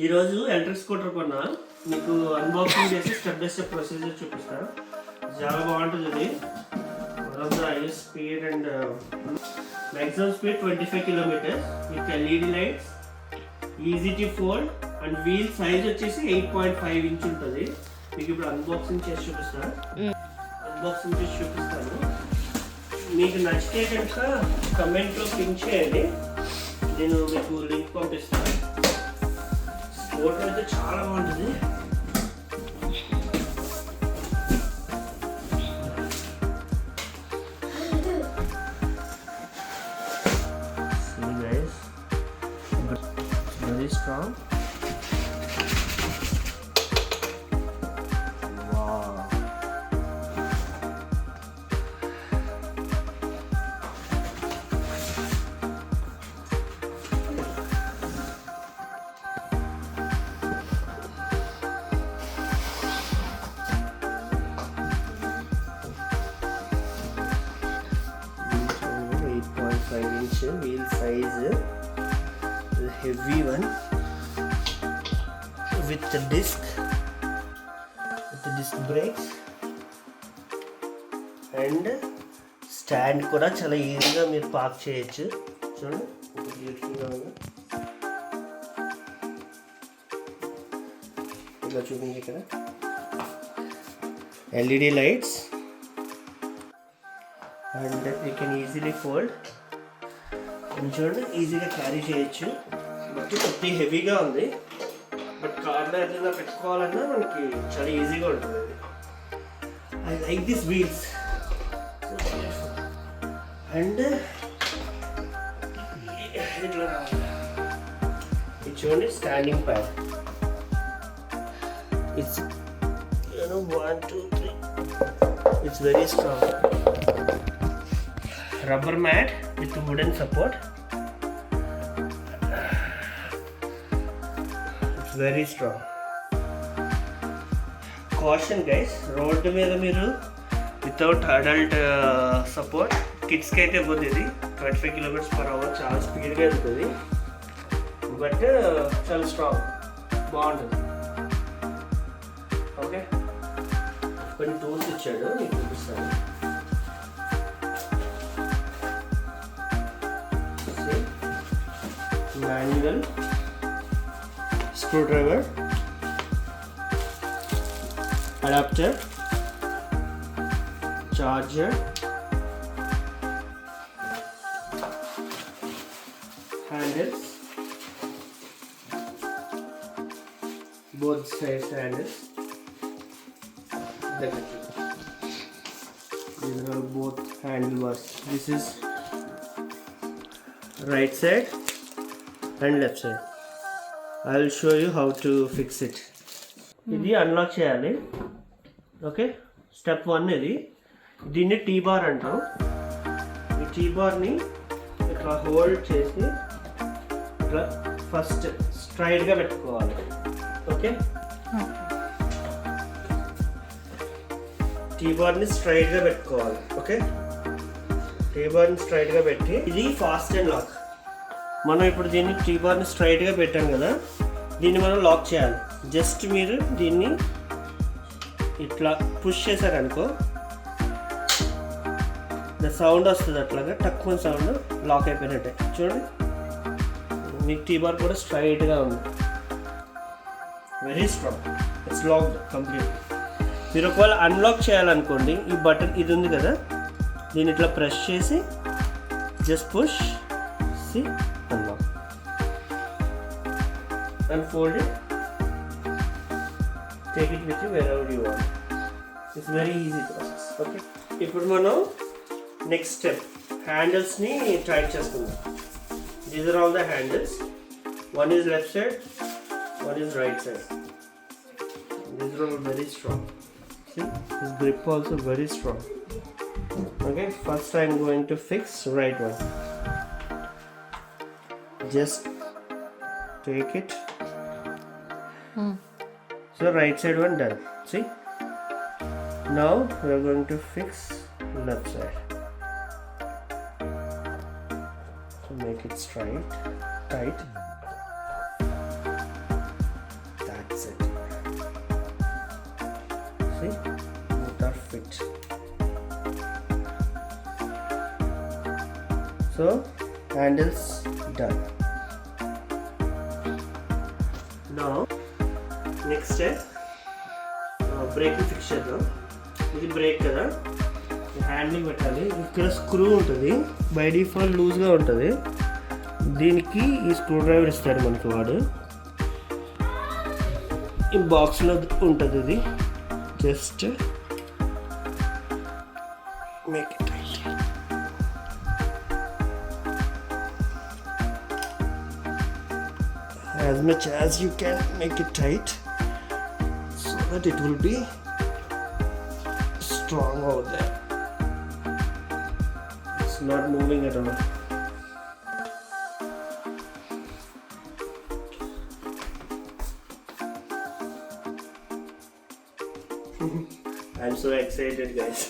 ఈరోజు electric scooter కొన్నా. మీకు అన్బాక్సింగ్ చేసి స్టెప్ బై స్టెప్ ప్రొసీజర్ చూపిస్తాను. చాలా బాగుంటుంది ఇది. One of the highest speed and maximum speed 25 kilometres with LED lights, easy to fold and wheel size వచ్చేసి 8.5 ఇంచ్ ఉంటుంది. మీకు ఇప్పుడు అన్బాక్సింగ్ చేసి చూపిస్తాను. మీకు నచ్చితే కనుక కమెంట్లో పింక్ చేయండి, నేను మీకు లింక్ పంపిస్తాను. స్కూటర్ అయితే చాలా బాగుంటుంది. Very strong. Wow. 8.5 inch wheel size, the heavy one with the disc brakes and stand కూడా చాలా ఈజీగా మీరు పార్క్ చేయొచ్చు. చూడండి బ్యూటిఫుల్గా ఉంది. ఇలా చూపించి ఇక్కడ LED lights and you can easily fold. చూడండి ఈజీగా క్యారీ చేయొచ్చు. బట్ కొద్ది హెవీగా ఉంది, బట్ కార్లో ఏదైనా పెట్టుకోవాలన్నా మనకి చాలా ఈజీగా ఉంటుంది. I like this wheels and ఇట్లా ఇది చూడండి standing pad. It's 1 2 3 it's very strong. Rubber mat with wooden support. It's very strong. Caution guys, road మీద మీరు వితౌట్ అడల్ట్ సపోర్ట్ కిడ్స్కి అయితే పోతుంది. ఇది 25 km/h చాలా స్పీడ్గా వెళ్తుంది, బట్ చాలా స్ట్రాంగ్ బాగుంటుంది. ఓకే, కొన్ని టూల్స్ ఇచ్చాడు, మీకు చూపిస్తాను. Manual screwdriver, adapter, charger, handles, both sides handles. These are both handlebars. This is right side and left side. I will show you how to fix it. ఇది unlock చేయాలి. Okay, step 1 ఇది. దీన్ని tea bar అంటాం. ఈ tea బార్ని ఇట్లా hold చేసి ఇట్లా first స్ట్రైట్గా పెట్టుకోవాలి. ఓకే, టీ బార్ని స్ట్రైట్గా పెట్టుకోవాలి. ఓకే, టీ బార్ని స్ట్రైట్గా పెట్టి ఇది ఫాస్ట్ అండ్ లాక్. మనం ఇప్పుడు దీన్ని టీ బార్ని స్ట్రైట్గా పెట్టాం కదా, దీన్ని మనం లాక్ చేయాలి. జస్ట్ మీరు దీన్ని ఇట్లా పుష్ చేశారనుకో, సౌండ్ వస్తుంది, అట్లాగా తక్కువ సౌండ్, లాక్ అయిపోయినట్టే. చూడండి మీకు టీ బార్ కూడా స్ట్రైట్గా ఉంది, very strong. It's locked complete. మీరు ఒకవేళ అన్లాక్ చేయాలనుకోండి, ఈ బటన్ ఇది ఉంది కదా, దీన్ని ఇట్లా ప్రెస్ చేసి just push, see, unlock, unfold it, take it with you wherever you want. It's very easy process. Okay, ఇప్పుడు మనం నెక్స్ట్ స్టెప్ హ్యాండిల్స్ ని టైట్ చేసుకుందాం. These are all the handles. One is left side, one is right side. These are all very strong. See, this grip also very strong. Okay, first I am going to fix right one. Just take it. So right side one done. See, now we are going to fix left side. So make it straight, tight. That's it. See, both are fit. So handles done. Now next step, breaking ఫిక్చర్లో ఇది break కదా, handling పెట్టాలి. ఇక్కడ screw ఉంటుంది, by default లూజ్గా ఉంటుంది. దీనికి ఈ స్క్రూ డ్రైవర్ ఇస్తాడు మనకి వాడు. ఈ బాక్స్లో ఉంటుంది ఇది. Just make it as much as you can, make it tight so that it will be strong over there. It's not moving at all. I'm so excited guys.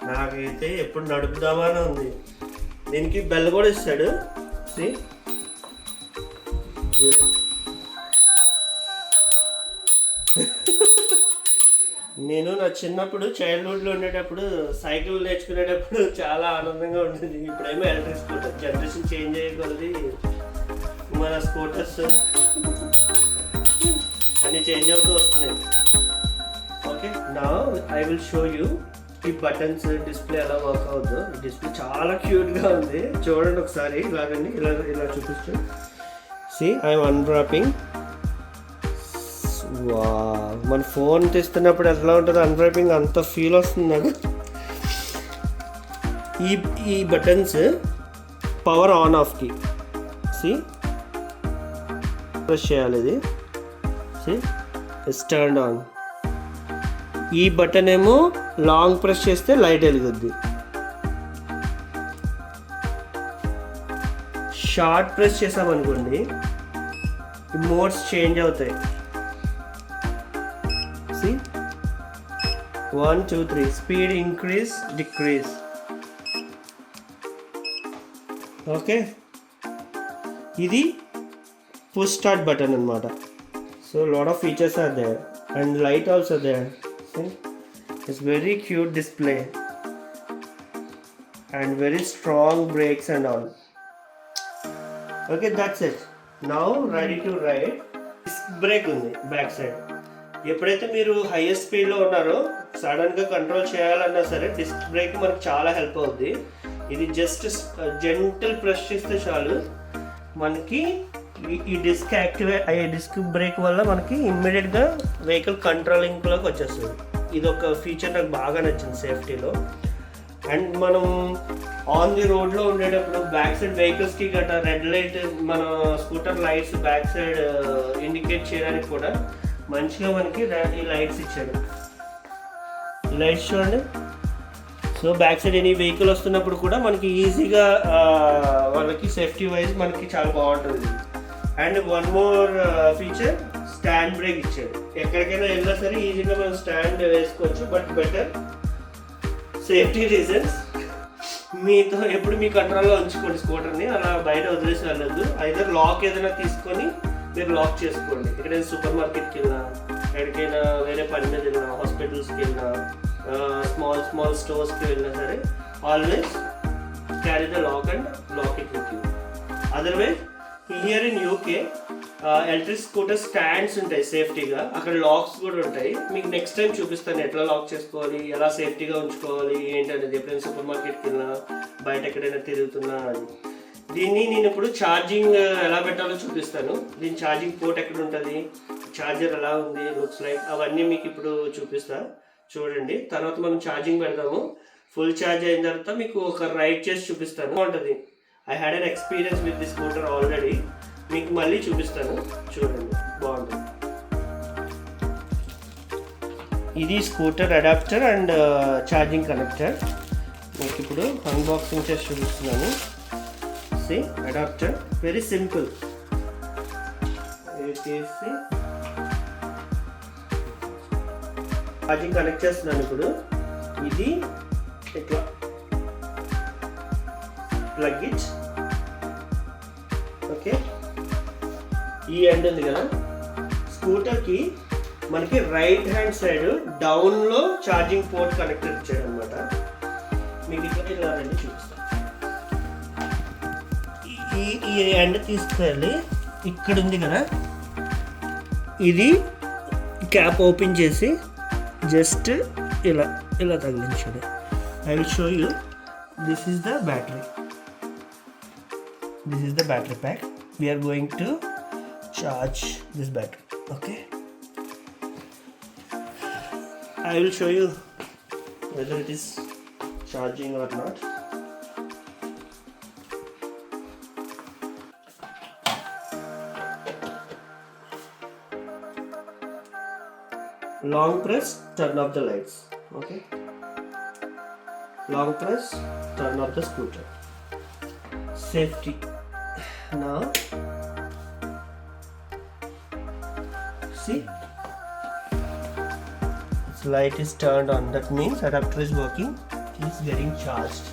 నాకైతే ఎప్పుడు నడుపుదామని ఉంది. దీనికి బెల్ కూడా ఇస్తాడు. See? నేను నా చిన్నప్పుడు చైల్డ్హుడ్లో ఉండేటప్పుడు సైకిల్ నేర్చుకునేటప్పుడు చాలా ఆనందంగా ఉంటుంది. ఇప్పుడేమో ఎలక్ట్రిక్ స్కూటర్, జనరేషన్ చేంజ్ అయ్యేది మన స్కూటర్స్ అన్నీ చేంజ్ అవుతూ వస్తున్నాయి. ఓకే, నా ఐ విల్ షో యూ ఈ బటన్స్ డిస్ప్లే ఎలా వర్క్ అవుతుందో. ఈ డిస్ప్లే చాలా క్యూట్గా ఉంది, చూడండి ఒకసారి. ఇలాగండి, ఇలా ఇలా చూపిస్తూ. See, I'm unwrapping. మన ఫోన్ తీస్తున్నప్పుడు ఎట్లా ఉంటుంది అన్రాపింగ్, అంత ఫీల్ వస్తుంది నాకు. ఈ బటన్స్ పవర్ ఆన్ ఆఫ్కి ప్రెస్ చేయాలి. ఇది టర్న్ ఆన్. ఈ బటన్ ఏమో లాంగ్ ప్రెస్ చేస్తే లైట్ వెలుగుద్ది. షార్ట్ ప్రెస్ చేసామనుకోండి ఈ మోడ్స్ చేంజ్ అవుతాయి. See, 1 2 3 speed increase decrease. Okay, ఇది పుష్ స్టార్ట్ బటన్ అన్నమాట. So lot of features are there and light also there. It's very cute display and very strong brakes and all. Okay, that's it. Now ready to ride. Disc brake ఉంది back side. ఎప్పుడైతే మీరు highest స్పీడ్లో ఉన్నారో సడన్గా control చేయాలన్నా సరే disc brake మనకు చాలా హెల్ప్ అవుద్ది. ఇది జస్ట్ జెంటల్ ప్రెస్ చేస్తే చాలు మనకి ఈ డిస్క్ యాక్టివేట్ అయ్యే. డిస్క్ బ్రేక్ వల్ల మనకి ఇమ్మీడియట్గా వెహికల్ కంట్రోలింగ్లోకి వచ్చేస్తుంది. ఇది ఒక ఫీచర్ నాకు బాగా నచ్చింది సేఫ్టీలో. అండ్ మనం ఆన్ ది రోడ్లో ఉండేటప్పుడు బ్యాక్ సైడ్ వెహికల్స్కి గట్రా రెడ్ లైట్, మన scooter lights back side indicate చేయడానికి కూడా మంచిగా మనకి ఈ లైట్స్ ఇచ్చాడు. లైట్స్ చూడండి. So back side any vehicle వస్తున్నప్పుడు కూడా మనకి ఈజీగా వాళ్ళకి సేఫ్టీ వైజ్ మనకి చాలా బాగుంటుంది. And one more feature, stand break ఇచ్చాడు. ఎక్కడికైనా వెళ్ళినా సరే ఈజీగా మనం స్టాండ్ వేసుకోవచ్చు. బట్ బెటర్ సేఫ్టీ రీజన్స్ మీతో ఎప్పుడు మీ కంట్రోల్లో ఉంచుకోండి స్కూటర్ని. అలా బయట వదిలేసి వెళ్ళొద్దు. ఐదర్ లాక్ ఏదైనా తీసుకొని మీరు లాక్ చేసుకోండి. ఎక్కడైనా సూపర్ మార్కెట్కి వెళ్ళినా, ఎక్కడికైనా వేరే పని మీద వెళ్ళినా, హాస్పిటల్స్కి వెళ్ళినా, స్మాల్ స్టోర్స్కి వెళ్ళినా సరే always carry the lock and lock it with you. Otherwise here in UK electric scooter stands ఉంటాయి సేఫ్టీగా, అక్కడ లాక్స్ కూడా ఉంటాయి. మీకు నెక్స్ట్ టైం చూపిస్తాను ఎట్లా లాక్ చేసుకోవాలి, ఎలా సేఫ్టీగా ఉంచుకోవాలి ఏంటనేది. ఎప్పుడైనా సూపర్ మార్కెట్కి వెళ్ళినా, బయట ఎక్కడైనా తిరుగుతున్నా అది. దీన్ని నేను ఇప్పుడు ఛార్జింగ్ ఎలా పెట్టాలో చూపిస్తాను. దీని ఛార్జింగ్ పోర్ట్ ఎక్కడ ఉంటుంది, ఛార్జర్ ఎలా ఉంది, లుక్స్ లైక్, అవన్నీ మీకు ఇప్పుడు చూపిస్తా చూడండి. తర్వాత మనం ఛార్జింగ్ పెడతాము. ఫుల్ ఛార్జ్ అయిన తర్వాత మీకు ఒక రైడ్ చేసి చూపిస్తాను. బాగుంటుంది. I had an experience with the scooter already. మీకు మళ్ళీ చూపిస్తాను, చూడండి, బాగుంటుంది. ఇది scooter adapter and charging connector. మీకు ఇప్పుడు అన్బాక్సింగ్ చేసి చూపిస్తున్నాను. Adapter very simple. Charging connect చేస్తున్నాను ఇప్పుడు. ఇది ఇట్లా ప్లగ్ ఇట్. ఓకే, ఈ ఎండ్ ఉంది కదా స్కూటర్కి మనకి రైట్ హ్యాండ్ సైడ్ డౌన్లో ఛార్జింగ్ పోర్ట్ కనెక్టెడ్ ఇచ్చాడు అనమాట. మీకు ఇక్కడ ఇలా రండి చూపిస్తాను. ఈ ఎండ్ తీసుకెళ్ళి ఇక్కడ ఉంది కదా, ఇది క్యాప్ ఓపెన్ చేసి జస్ట్ ఇలా ఇలా తగిలించాడు. I will show you. This is the battery. This is the battery pack. We are going to charge this battery. Okay. I will show you whether it is charging or not. Long press, turn off the lights. Okay. Long press, turn off the scooter. Safety. Now see, its light is turned on. That means adapter is working. It is getting charged.